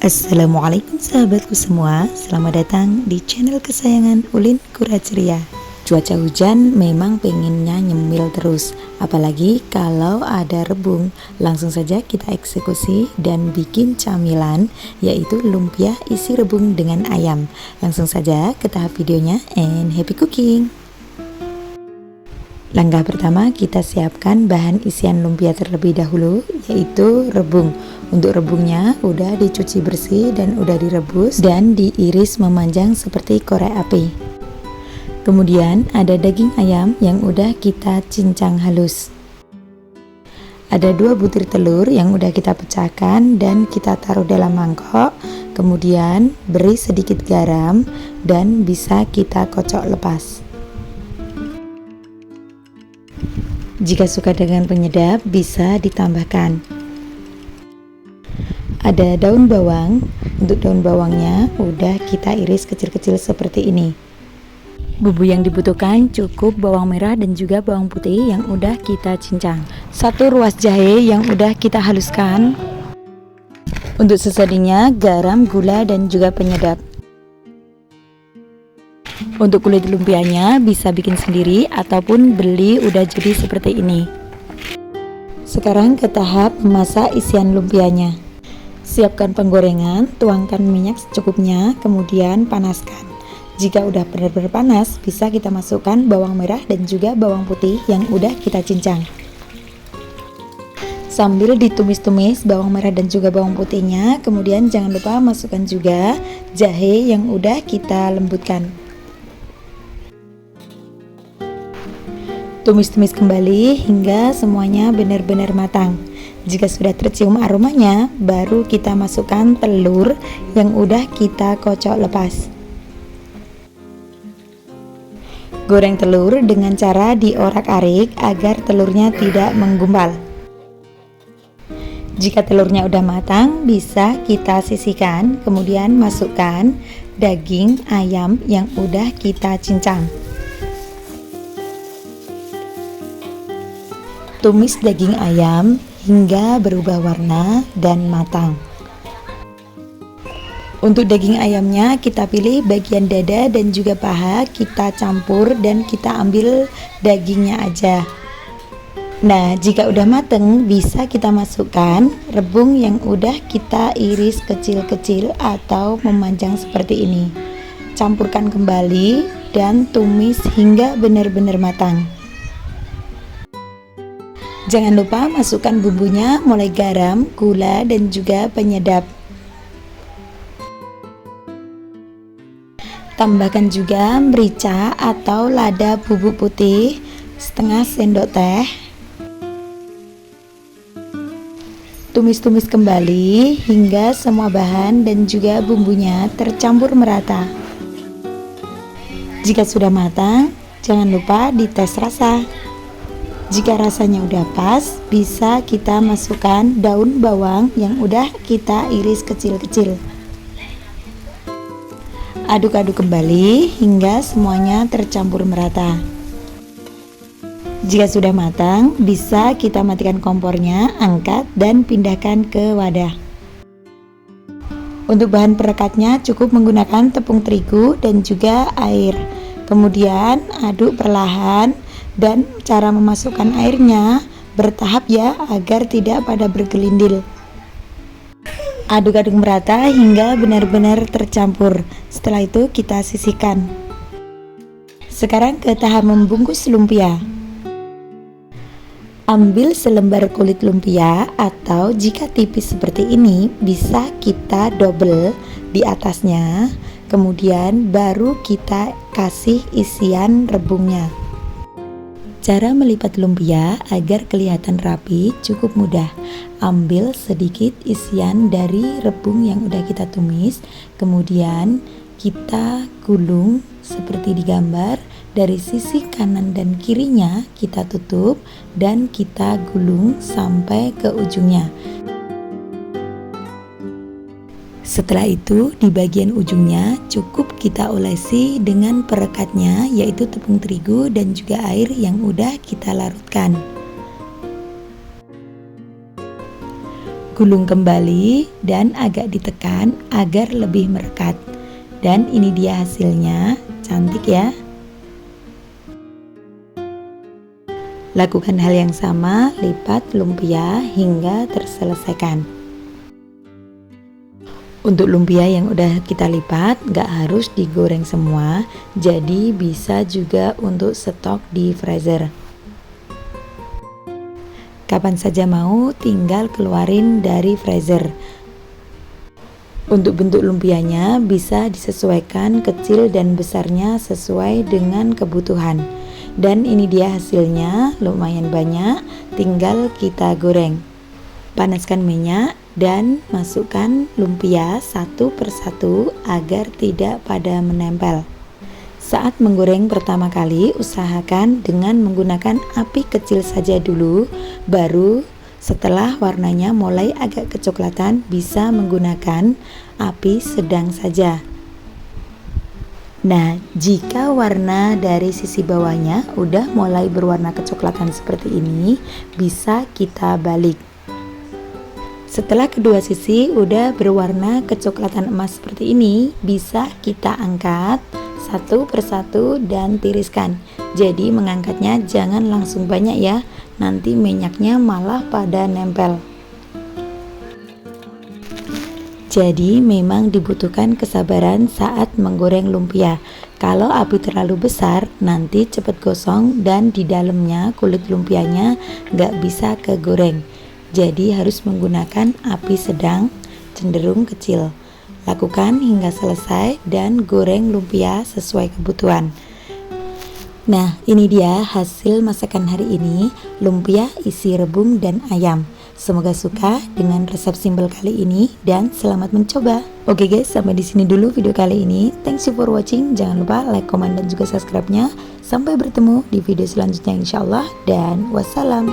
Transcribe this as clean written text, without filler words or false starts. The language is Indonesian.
Assalamualaikum sahabatku semua, selamat datang di channel kesayangan Ulin Kura Ceria. Cuaca hujan memang pengennya nyemil terus, apalagi kalau ada rebung. Langsung saja kita eksekusi dan bikin camilan, yaitu lumpia isi rebung dengan ayam. Langsung saja ke tahap videonya and happy cooking. Langkah pertama, kita siapkan bahan isian lumpia terlebih dahulu, yaitu rebung. Untuk rebungnya udah dicuci bersih dan udah direbus dan diiris memanjang seperti korek api. Kemudian ada daging ayam yang udah kita cincang halus. Ada 2 butir telur yang udah kita pecahkan dan kita taruh dalam mangkok. Kemudian beri sedikit garam dan bisa kita kocok lepas. Jika suka dengan penyedap, bisa ditambahkan. Ada daun bawang. Untuk daun bawangnya udah kita iris kecil-kecil seperti ini. Bumbu yang dibutuhkan cukup bawang merah dan juga bawang putih yang udah kita cincang. 1 ruas jahe yang udah kita haluskan. Untuk sesajinya garam, gula dan juga penyedap. Untuk kulit lumpianya bisa bikin sendiri ataupun beli udah jadi seperti ini. Sekarang ke tahap memasak isian lumpianya. Siapkan penggorengan, tuangkan minyak secukupnya, kemudian panaskan. Jika udah benar-benar panas, bisa kita masukkan bawang merah dan juga bawang putih yang udah kita cincang. Sambil ditumis-tumis bawang merah dan juga bawang putihnya, kemudian jangan lupa masukkan juga jahe yang udah kita lembutkan. Tumis-tumis kembali hingga semuanya benar-benar matang. Jika sudah tercium aromanya, baru kita masukkan telur yang udah kita kocok lepas. Goreng telur dengan cara diorak-arik agar telurnya tidak menggumpal. Jika telurnya udah matang, bisa kita sisihkan, kemudian masukkan daging ayam yang udah kita cincang. Tumis daging ayam hingga berubah warna dan matang. Untuk daging ayamnya kita pilih bagian dada dan juga paha, kita campur dan kita ambil dagingnya aja. Nah, jika udah mateng bisa kita masukkan rebung yang udah kita iris kecil-kecil atau memanjang seperti ini. Campurkan kembali dan tumis hingga benar-benar matang. Jangan lupa masukkan bumbunya, mulai garam, gula dan juga penyedap. Tambahkan juga merica atau lada bubuk putih setengah sendok teh. Tumis-tumis kembali hingga semua bahan dan juga bumbunya tercampur merata. Jika sudah matang, jangan lupa dites rasa. Jika rasanya udah pas, bisa kita masukkan daun bawang yang udah kita iris kecil-kecil. Aduk-aduk kembali hingga semuanya tercampur merata. Jika sudah matang, bisa kita matikan kompornya, angkat dan pindahkan ke wadah. Untuk bahan perekatnya cukup menggunakan tepung terigu dan juga air. Kemudian aduk perlahan dan cara memasukkan airnya bertahap ya, agar tidak pada bergelindil. Aduk-aduk merata hingga benar-benar tercampur. Setelah itu kita sisihkan. Sekarang ke tahap membungkus lumpia. Ambil selembar kulit lumpia atau jika tipis seperti ini bisa kita double di atasnya. Kemudian baru kita kasih isian rebungnya. Cara melipat lumpia agar kelihatan rapi cukup mudah. Ambil sedikit isian dari rebung yang udah kita tumis, kemudian kita gulung seperti di gambar. Dari sisi kanan dan kirinya kita tutup dan kita gulung sampai ke ujungnya. Setelah itu di bagian ujungnya cukup kita olesi dengan perekatnya, yaitu tepung terigu dan juga air yang udah kita larutkan. Gulung kembali dan agak ditekan agar lebih merekat. Dan ini dia hasilnya, cantik ya. Lakukan hal yang sama, lipat lumpia hingga terselesaikan. Untuk lumpia yang udah kita lipat, gak harus digoreng semua, jadi bisa juga untuk stok di freezer. Kapan saja mau, tinggal keluarin dari freezer. Untuk bentuk lumpianya bisa disesuaikan kecil dan besarnya sesuai dengan kebutuhan. Dan ini dia hasilnya, lumayan banyak, tinggal kita goreng. Panaskan minyak dan masukkan lumpia satu persatu agar tidak pada menempel. Saat menggoreng pertama kali, usahakan dengan menggunakan api kecil saja dulu, baru setelah warnanya mulai agak kecoklatan bisa menggunakan api sedang saja. Nah, jika warna dari sisi bawahnya udah mulai berwarna kecoklatan seperti ini, bisa kita balik. Setelah kedua sisi udah berwarna kecoklatan emas seperti ini, bisa kita angkat satu persatu dan tiriskan. Jadi mengangkatnya jangan langsung banyak ya, nanti minyaknya malah pada nempel. Jadi memang dibutuhkan kesabaran saat menggoreng lumpia. Kalau api terlalu besar, nanti cepat gosong dan di dalamnya kulit lumpianya nggak bisa kegoreng. Jadi harus menggunakan api sedang, cenderung kecil. Lakukan hingga selesai dan goreng lumpia sesuai kebutuhan. Nah, ini dia hasil masakan hari ini, lumpia isi rebung dan ayam. Semoga suka dengan resep simpel kali ini dan selamat mencoba. Oke guys, sampai di sini dulu video kali ini. Thanks you for watching. Jangan lupa like, comment dan juga subscribe-nya. Sampai bertemu di video selanjutnya insyaallah dan wassalam.